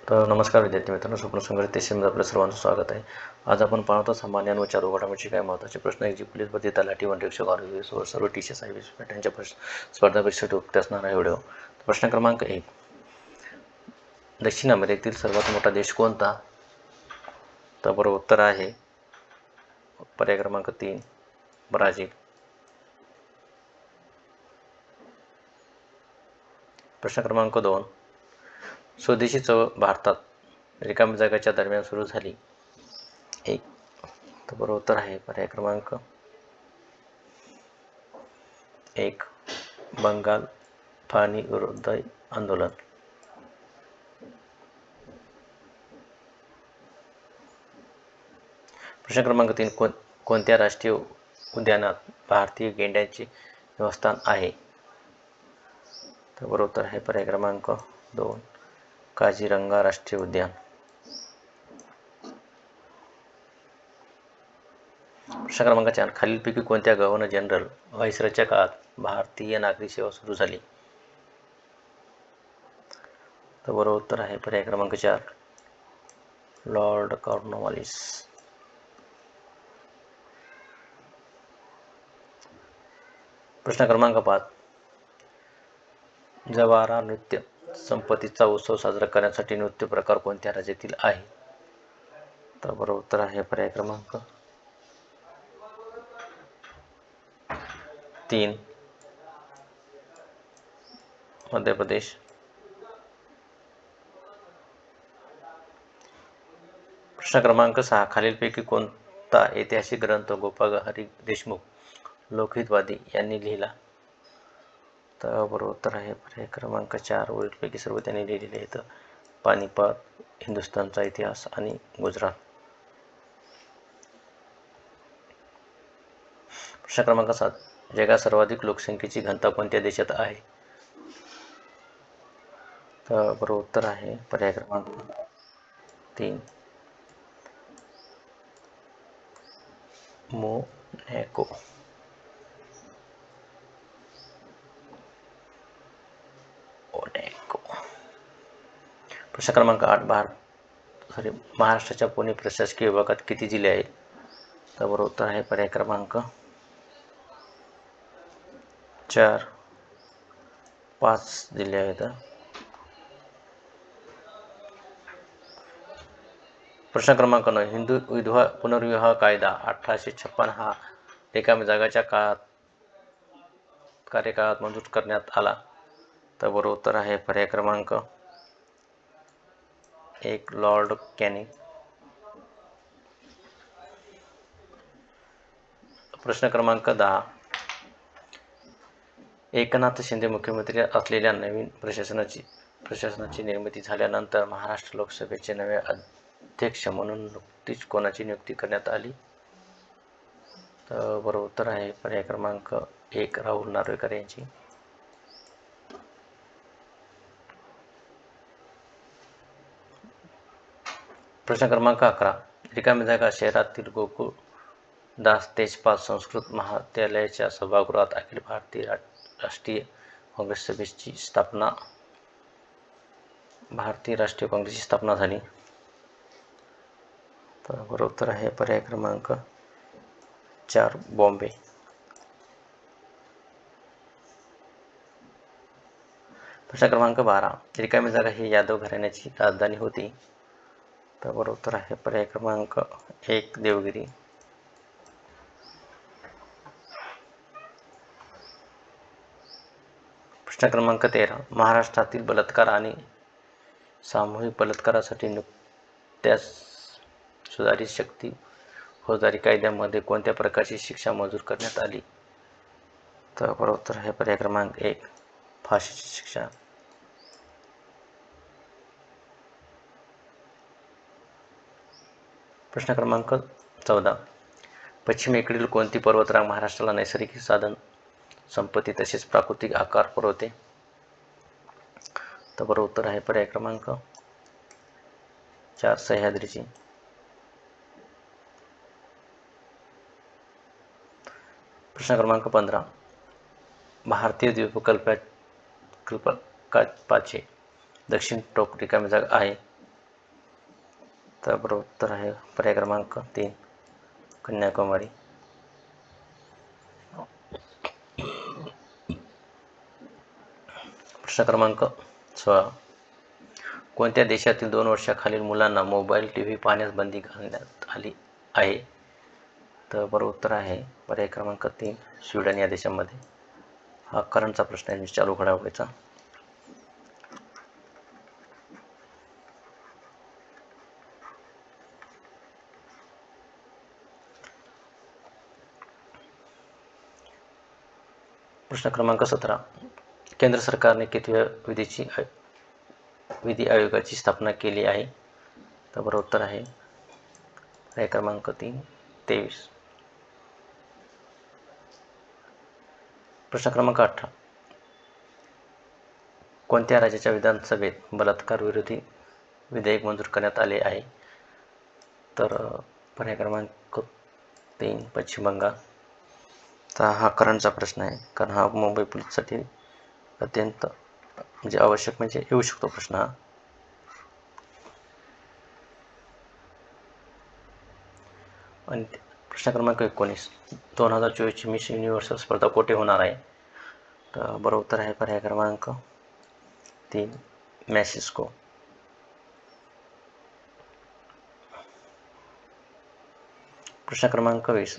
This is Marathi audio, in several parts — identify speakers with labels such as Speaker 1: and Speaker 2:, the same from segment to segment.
Speaker 1: तर नमस्कार विद्यार्थी मित्रांनो, स्वप्न संघर्ष तेसमध्ये आपलं सर्वांचं स्वागत आहे. आज आपण पाहतो सामान्य व चालू घडामोडीचे काय महत्त्वाचे प्रश्न जी पोलीस भरती, तलाठी, वनरक्षक, आरोग्य व सर्व टीचर्स त्यांच्या स्पर्धा परीक्षेसाठी उपयुक्त असणारा व्हिडिओ. प्रश्न क्रमांक 1. दक्षिण अमेरिकेतील सर्वात मोठा देश कोणता? तर बरोबर उत्तर आहे पर्याय क्रमांक 3 ब्राझील. प्रश्न क्रमांक 2. स्वदेशी चळवळ भारतात रिकाम्या जागाच्या दरम्यान सुरू झाली. 1. तर बरोबर उत्तर आहे पर्याय क्रमांक 1 बंगाल फाळणी विरोधी आंदोलन. प्रश्न क्रमांक 3. कोणत्या राष्ट्रीय उद्यानात भारतीय गेंड्यांचे निवासस्थान आहे? तर बरोबर उत्तर आहे पर्याय क्रमांक 2 काझीरंगा राष्ट्रीय उद्यान. प्रश्न क्रमांक 4. खालीलपैकी कोणत्या गव्हर्नर जनरल व्हाईसरॉयच्या काळात भारतीय नागरी सेवा सुरू झाली? तर बरोबर उत्तर आहे पर्याय क्रमांक 4 लॉर्ड कॉर्नवालिस. प्रश्न क्रमांक 5. जवारा नृत्य संपत्तीचा उत्सव साजरा करण्यासाठी नृत्य प्रकार कोणत्या राज्यातील आहे? तर बरोबर उत्तर आहे पर्याय क्रमांक 3 मध्य प्रदेश. प्रश्न क्रमांक 6. खालीलपैकी कोणता ऐतिहासिक ग्रंथ गोपाळ हरी देशमुख लोकहितवादी यांनी लिहिला? तर बरोबर उत्तर आहे पर्याय क्रमांक 4 वरीलपैकी सर्व त्यांनी लिहिलेले आहेत. पानिपत, हिंदुस्थानचा इतिहास आणि गुजरात. प्रश्न क्रमांक 7. जगात सर्वाधिक लोकसंख्येची घनता कोणत्या देशात आहे? तर बरोबर उत्तर आहे पर्याय क्रमांक 3 मोनॅको. प्रश्न क्रमांक 8. महाराष्ट्राच्या पुणे प्रशासकीय विभागात किती जिल्हे आहेत? तर बरोबर उत्तर आहे पर्याय क्रमांक 4 5 जिल्हे आहेत. प्रश्न क्रमांक 9. हिंदू विधवा पुनर्विवाह कायदा 1856 हा रिकाम्या जागाच्या कार्यकाळात मंजूर करण्यात आला? तर बरोबर उत्तर आहे पर्याय क्रमांक 1 लॉर्ड कॅनिंग. प्रश्न क्रमांक 10. एकनाथ शिंदे मुख्यमंत्री असलेल्या नवीन प्रशासनाची निर्मिती झाल्यानंतर महाराष्ट्र लोकसभेचे नवे अध्यक्ष म्हणून नुकतीच कोणाची नियुक्ती करण्यात आली? तर बरोबर उत्तर आहे पर्याय क्रमांक 1 राहुल नार्वेकर यांची. प्रश्न क्रमांक 11. रिकाम्या जागा शहरातील गोकुळदास तेजपाल संस्कृत महाविद्यालयाच्या सभागृहात अखिल भारतीय राष्ट्रीय काँग्रेसची स्थापना झाली? तर बरोबर उत्तर आहे पर्याय क्रमांक 4 बॉम्बे. प्रश्न क्रमांक 12. रिकामी जागा ही यादव घराण्याची राजधानी होती? तर बरोबर उत्तर आहे पर्याय क्रमांक 1 देवगिरी. प्रश्न क्रमांक 13. महाराष्ट्रातील बलात्कार आणि सामूहिक बलात्कारासाठी नुकत्याच सुधारित शक्ती फौजदारी कायद्यामध्ये कोणत्या प्रकारची शिक्षा मंजूर करण्यात आली? तर बरोबर उत्तर आहे पर्याय क्रमांक 1 फाशीची शिक्षा. प्रश्न क्रमांक 14. पश्चिमेकडील कोणती पर्वतरांग महाराष्ट्राला नैसर्गिक साधन संपत्ती तसेच प्राकृतिक आकार पुरवते? तर बरोबर उत्तर आहे पर्याय क्रमांक 4 सह्याद्रीची. प्रश्न क्रमांक 15. भारतीय द्वीपकल्पाचे दक्षिण टोक रिकामी जागा आहे? तर बरोबर उत्तर आहे पर्याय क्रमांक 3 कन्याकुमारी. प्रश्न क्रमांक 16. कोणत्या देशातील 2 वर्षाखालील मुलांना मोबाईल टीव्ही पाहण्यास बंदी घालण्यात आली आहे? तर बरोबर उत्तर आहे पर्याय क्रमांक 3 स्वीडन या देशामध्ये. हा करंटचा प्रश्न आहे चालू घडामोडीचा. प्रश्न क्रमांक 17. केंद्र सरकारने कितव्या विधी आयोगाची स्थापना केली आहे? तर बरोबर उत्तर आहे पर्याय क्रमांक 3 23. प्रश्न क्रमांक 18. कोणत्या राज्याच्या विधानसभेत बलात्कार विरोधी विधेयक मंजूर करण्यात आले आहे? तर पर्याय क्रमांक 3 पश्चिम बंगाल. तर हा करंटचा प्रश्न आहे, कारण हा मुंबई पोलीससाठी अत्यंत म्हणजे आवश्यक म्हणजे येऊ शकतो प्रश्न हा. आणि प्रश्न क्रमांक 19. 2024ची मिस युनिव्हर्स स्पर्धा कोठे होणार आहे? तर बरोबर उत्तर आहे पर्याय क्रमांक 3 मेक्सिको. प्रश्न क्रमांक 20.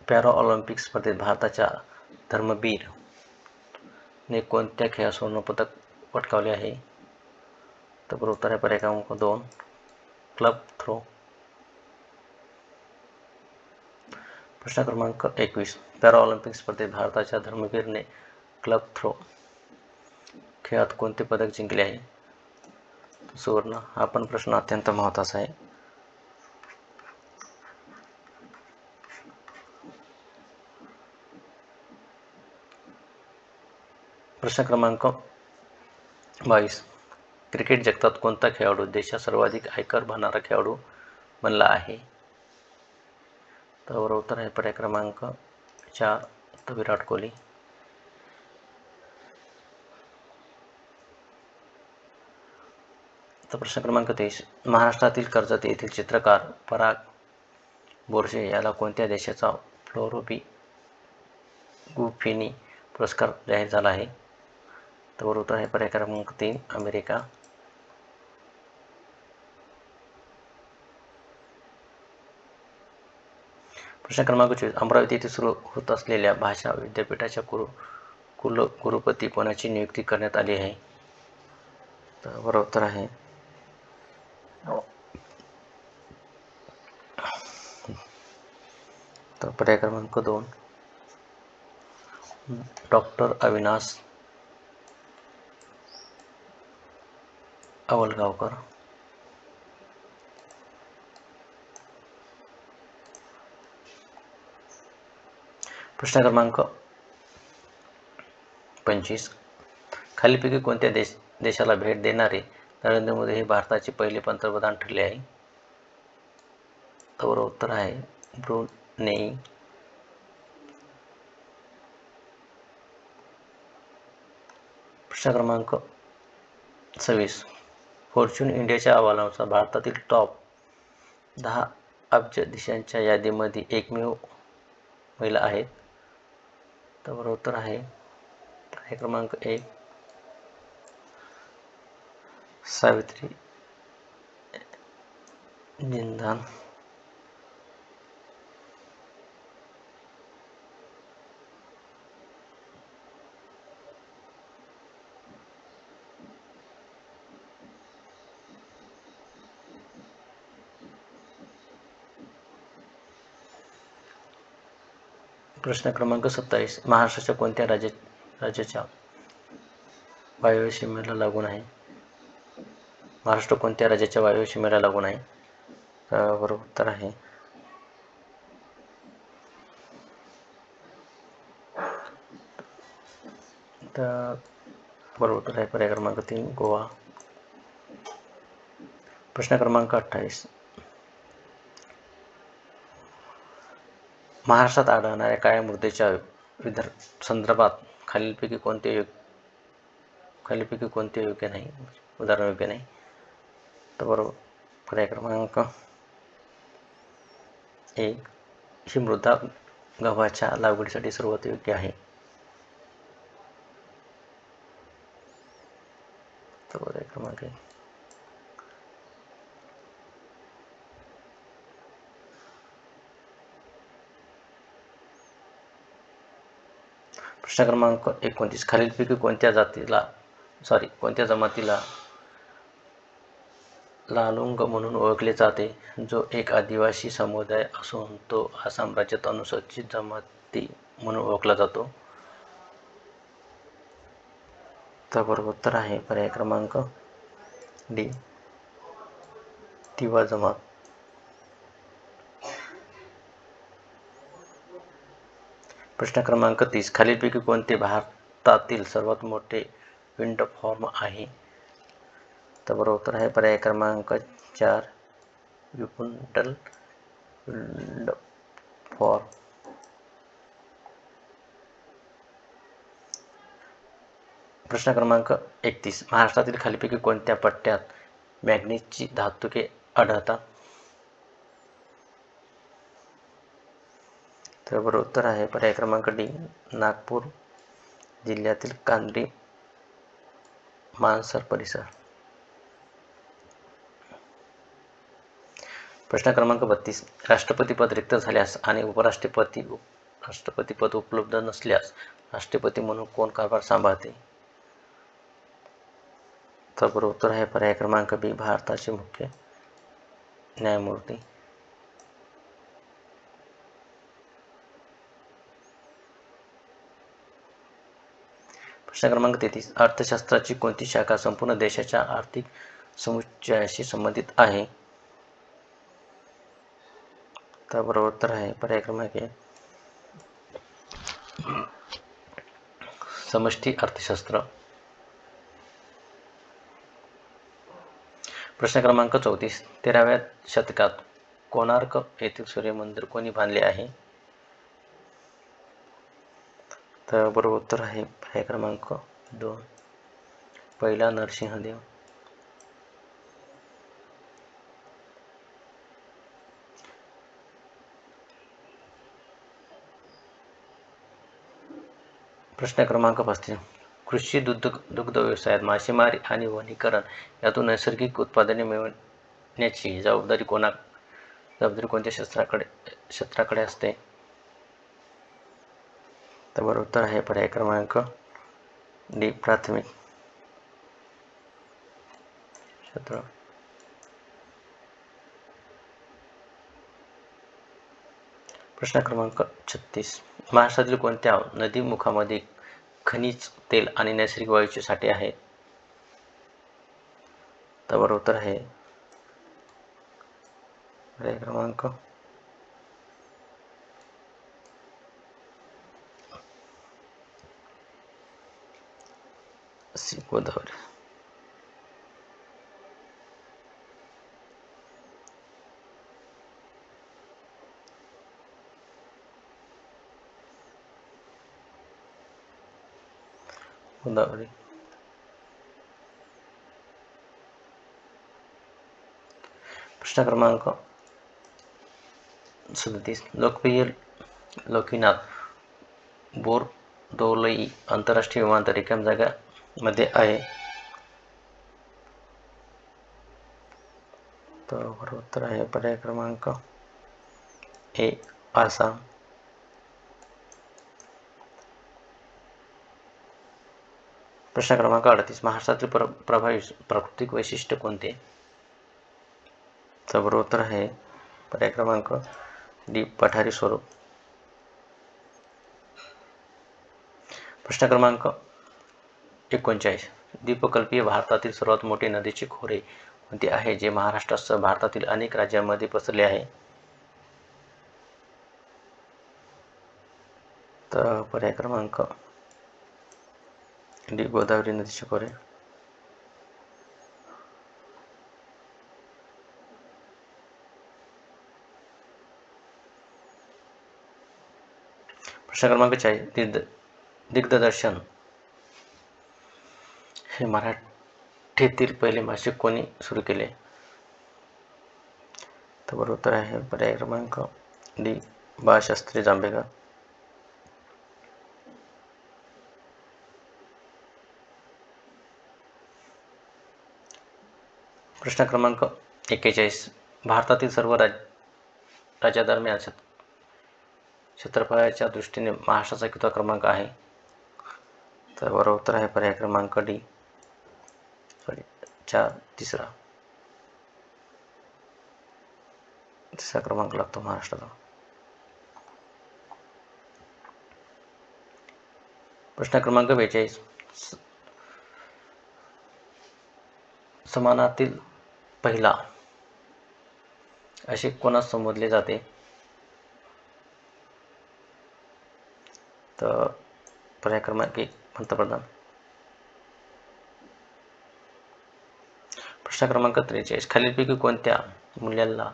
Speaker 1: पॅरा ऑलिम्पिक स्पर्धेत भारताच्या धर्मबीर ने कोणत्या खेळात सुवर्णपदक पटकावले आहे? तर बरोबर उत्तर आहे पर्याय क्रमांक 2 क्लब थ्रो. प्रश्न क्रमांक 21. पॅरा ऑलिम्पिक स्पर्धेत भारताच्या धर्मवीरने क्लब थ्रो खेळात कोणते पदक जिंकले आहे? सुवर्ण. हा पण प्रश्न अत्यंत महत्त्वाचा आहे. प्रश्न क्रमांक 22. क्रिकेट जगतात कोणता खेळाडू देशात सर्वाधिक आयकर भरणारा खेळाडू बनला आहे? तर बरोबर उत्तर आहे पर्याय क्रमांक 4 तर विराट कोहली. तर प्रश्न क्रमांक 23. महाराष्ट्रातील कर्जत येथील चित्रकार पराग बोरसे याला कोणत्या देशाचा फ्लोरोबी गुफिनी पुरस्कार जाहीर झाला आहे? तर बरोबर उत्तर आहे पर्याय क्रमांक 3 अमेरिका. प्रश्न क्रमांक 24. अमरावती येथे सुरू होत असलेल्या भाषा विद्यापीठाच्या कुलगुरुपदी कोणाची नियुक्ती करण्यात आली आहे? तर बरोबर उत्तर आहे तर पर्याय क्रमांक 2 डॉक्टर अविनाश आवलगावकर. प्रश्न क्रमांक 25. खालीलपैकी कोणत्या देशाला भेट देणारे नरेंद्र मोदी हे भारताचे पहिले पंतप्रधान ठरले आहे? तर बरोबर उत्तर आहे ब्रुनेई. प्रश्न क्रमांक 26. फॉर्च्यून इंडियाच्या अहवालानुसार भारतातील टॉप 10 अब्ज देशांच्या यादीमध्ये एकमेव महिला आहेत. तर बरोबर उत्तर आहे पर्याय क्रमांक 1 सावित्री जिंदाल. प्रश्न क्रमांक 27. महाराष्ट्राच्या कोणत्या राज्याच्या वायव्य सीमेला लागून आहे? महाराष्ट्र कोणत्या राज्याच्या वायव्य सीमेला लागून आहे? बरोबर उत्तर आहे तर बरोबर उत्तर आहे पर्याय क्रमांक 3 गोवा. प्रश्न क्रमांक 28. महाराष्ट्रात आढळणाऱ्या काळ्या मृदेच्या संदर्भात खालीलपैकी कोणते योग्य नाही, उदाहरण योग्य नाही? तर बरोबर पर्याय क्रमांक एक ही मृदा गव्हाच्या लागवडीसाठी सर्वात योग्य आहे. तर पर्याय क्रमांक प्रश्न क्रमांक 29. खालीलपैकी कोणत्या जमातीला लालुंग म्हणून ओळखले जाते, जो एक आदिवासी समुदाय असून तो आसाम राज्यात अनुसूचित जमाती म्हणून ओळखला जातो? तर बरोबर उत्तर आहे पर्याय क्रमांक डी, तिवा जमात. प्रश्न क्रमांक 30. खालीलपैकी कोणते भारतातील सर्वात मोठे विंड फार्म आहे? तर बरोबर उत्तर आहे पर्याय क्रमांक 4, विपुंडल विंड फार्म. प्रश्न क्रमांक 31. महाराष्ट्रातील खालीलपैकी कोणत्या पट्ट्यात मॅंगनीजची धातुके आढळतात? तर बरोबर उत्तर आहे पर्याय क्रमांक डी, नागपूर जिल्ह्यातील कांद्री मानसर परिसर. प्रश्न क्रमांक 32. राष्ट्रपती पद रिक्त झाल्यास आणि राष्ट्रपती पद उपलब्ध नसल्यास राष्ट्रपती म्हणून कोण कारभार सांभाळते? तर बरोबर उत्तर आहे पर्याय क्रमांक बी, भारताचे मुख्य न्यायमूर्ती. प्रश्न क्रमांक 33. अर्थशास्त्राची कोणती शाखा संपूर्ण देशाच्या आर्थिक समुच्चयाशी संबंधित आहे? तर बरोबर उत्तर आहे पर्याय क्रमांक ए, समष्टी अर्थशास्त्र. प्रश्न क्रमांक 34. 13व्या शतकात कोणार्क येथील सूर्यमंदिर कोणी बांधले आहे? तर बरोबर उत्तर आहे पर्याय क्रमांक 2, पहिला नरसिंहदेव. प्रश्न क्रमांक 35. कृषी दुग्ध व्यवसायात मासेमारी आणि वनीकरण यातून नैसर्गिक उत्पादने मिळवण्याची जबाबदारी कोणत्या क्षेत्राकडे असते? तर बरोबर उत्तर आहे पर्याय क्रमांक डी, प्राथमिक क्षेत्र. प्रश्न क्रमांक 36. महाराष्ट्रातील कोणत्या नदीमुखामध्ये खनिज तेल आणि नैसर्गिक वायूचे साठे आहेत? तर बरोबर उत्तर आहे पर्याय क्रमांक सी, गोदावरी. गोदावरी. प्रश्न क्रमांक 37. लोकप्रिय लोकीनाथ बोरदोलोई आंतरराष्ट्रीय विमानतळ रिकाम्या जागांमध्ये आहे? तर बरोबर उत्तर आहे पर्याय क्रमांक ए, आसाम. प्रश्न क्रमांक 38. महाराष्ट्रातील प्रभावी प्राकृतिक वैशिष्ट्य कोणते? तर बरोबर उत्तर आहे पर्याय क्रमांक डी, पठारी स्वरूप. प्रश्न क्रमांक 39. द्वीपकल्पीय भारतातील सर्वात मोठे नदीचे खोरे कोणते आहे, जे महाराष्ट्रासह भारतातील अनेक राज्यांमध्ये पसरले आहे? तर पर्याय क्रमांक डी, गोदावरी नदीचे खोरे. प्रश्न क्रमांक 40. दिग्दर्शन हे मराठीतील पहिले मासिक कोणी सुरू केले? तर बरोबर उत्तर आहे पर्याय क्रमांक डी बाळशास्त्री जांभेकर. प्रश्न क्रमांक 41. भारतातील सर्व राज्यादरम्यान क्षेत्रफळाच्या दृष्टीने महाराष्ट्राचा कितवा क्रमांक आहे? तर बरोबर उत्तर आहे पर्याय क्रमांक डी तिसरा क्रमांक लागतो महाराष्ट्राचा. प्रश्न क्रमांक 42. समानातील पहिला असे कोणास संबोधले जाते? तर पर्याय क्रमांक 1 पंतप्रधान. प्रश्न क्रमांक 43. खालीलपैकी कोणत्या मूल्याला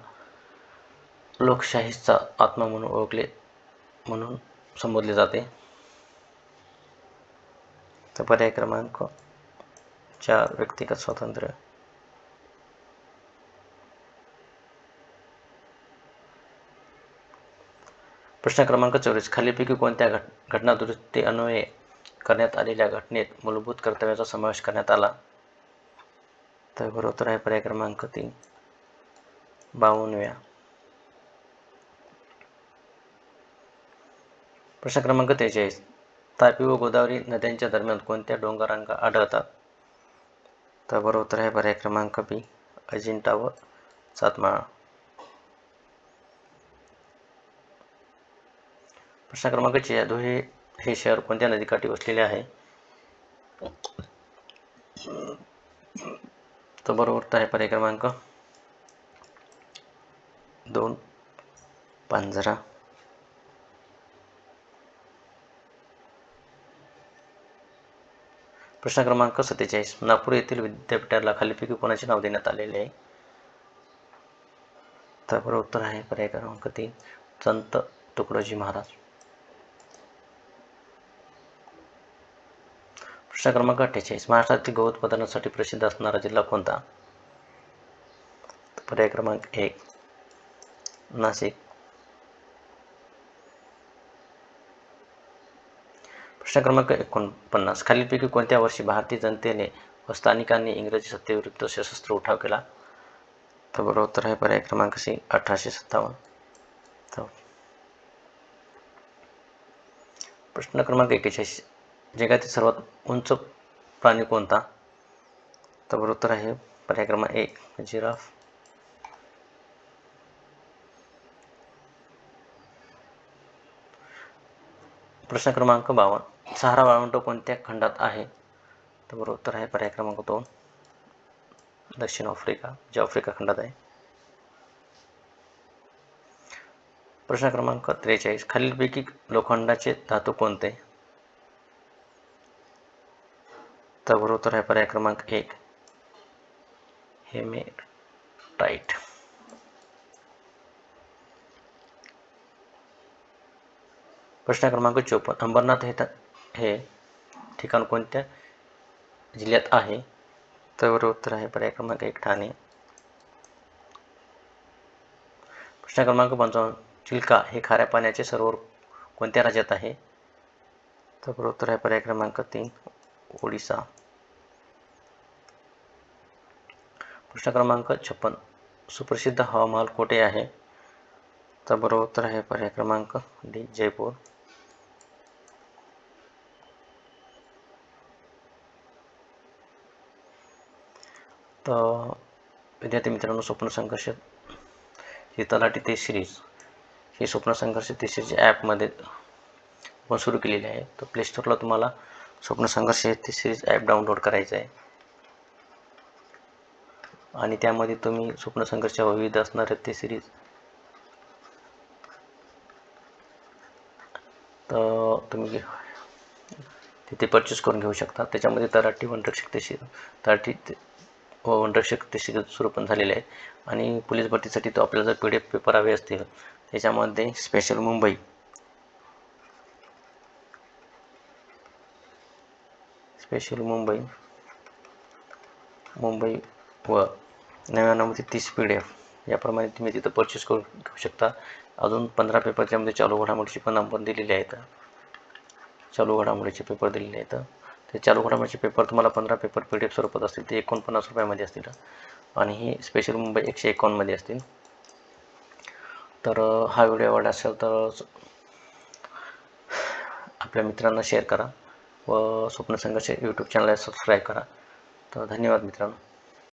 Speaker 1: लोकशाहीचा आत्मा म्हणून संबोधले जाते? तर पर्याय क्रमांक 4 व्यक्तिगत स्वातंत्र्य. प्रश्न क्रमांक 44. खालीलपैकी कोणत्या घटनादुरुस्ती अन्वये करण्यात आलेल्या घटनेत मूलभूत कर्तव्याचा समावेश करण्यात आला? तर बरोबर उत्तर आहे पर्याय क्रमांक 3 52व्या. प्रश्न क्रमांक 43. तापी व गोदावरी नद्यांच्या दरम्यान कोणत्या डोंगररांगा आढळतात? तर बरोबर उत्तर आहे पर्याय क्रमांक बी अजिंठा व सातमाळा. प्रश्न क्रमांक 46. धुळे हे शहर कोणत्या नदीकाठी वसलेले आहे? तर बरोबर उत्तर आहे पर्याय क्रमांक 2 पांझरा. प्रश्न क्रमांक 47. नागपूर येथील विद्यापीठाला खालीलपैकी कोणाचे नाव देण्यात आलेले आहे? तर बरोबर उत्तर आहे पर्याय क्रमांक 3 संत तुकडोजी महाराज. प्रश्न क्रमांक 48. महाराष्ट्रातील गहू उत्पादनासाठी प्रसिद्ध असणारा जिल्हा कोणता? पर्याय क्रमांक 1 नाशिक. प्रश्न क्रमांक 49. खालीलपैकी कोणत्या वर्षी भारतीय जनतेने व स्थानिकांनी इंग्रजी सत्तेविरुद्ध सशस्त्र उठाव केला? तर बरोबर उत्तर आहे पर्याय क्रमांक सी 1857. प्रश्न क्रमांक 41. जगातील सर्वात उंच प्राणी कोणता? तर बरोबर उत्तर आहे पर्याय क्रमांक 1 जिराफ. प्रश्न क्रमांक 52. सहारा वाळवंट कोणत्या खंडात आहे? तर बरोबर उत्तर आहे पर्याय क्रमांक 2 दक्षिण आफ्रिका, जे आफ्रिका खंडात आहे. प्रश्न क्रमांक 43. खालीलपैकी लोखंडाचे धातू कोणते? तर बरोबर उत्तर आहे पर्याय क्रमांक 1 हेमेटाइट. प्रश्न क्रमांक 54. अंबरनाथ हे ठिकाण कोणत्या जिल्ह्यात आहे? तर बरोबर उत्तर आहे पर्याय क्रमांक 1 ठाणे. प्रश्न क्रमांक 55. चिल्का हे खाऱ्या पाण्याचे सरोवर कोणत्या राज्यात आहे? तर बरोबर उत्तर आहे पर्याय क्रमांक 3 ओडिसा. प्रश्न क्रमांक 56. सुप्रसिद्ध हवामहल कोठे आहे? तर बरोबर उत्तर आहे पर्याय क्रमांक डी जयपूर. तर विद्यार्थी मित्रांनो, स्वप्न संघर्ष ही तलाठी ते सिरीज ही स्वप्न संघर्ष ते सिरीज ॲपमध्ये आपण सुरू केलेली आहे. तर प्ले स्टोरला तुम्हाला स्वप्न संघर्ष ते सिरीज ॲप डाउनलोड करायचं आहे आणि त्यामध्ये तुम्ही स्वप्न संघर्ष विविध असणारे ते सिरीज तर तुम्ही तिथे परचेस करून घेऊ शकता. त्याच्यामध्ये तलाठी वनरक्षक ते तलाठी व वनरक्षक ते सिरीज सुरू पण झालेले आहेत आणि पोलीस भरतीसाठी तो आपल्याला जर PDF पेपर हवे असतील त्याच्यामध्ये स्पेशल मुंबई व 99 ते 30 PDF याप्रमाणे तुम्ही तिथं परचेस करून घेऊ शकता. अजून 15 पेपरच्या मध्ये चालू घडामोडीचे पण आपण दिलेले आहेत. चालू घडामोडीचे पेपर दिलेले आहेत. ते चालू घडामोडीचे पेपर तुम्हाला 15 पेपर PDF स्वरूपात असतील, ते 49 रुपयामध्ये असतील आणि ही स्पेशल मुंबई 151 मध्ये असतील. तर हा व्हिडिओ आवडला असेल तर आपल्या मित्रांना शेअर करा व स्वप्न संघर्ष यूट्यूब चॅनलला सबस्क्राईब करा. तर धन्यवाद मित्रांनो.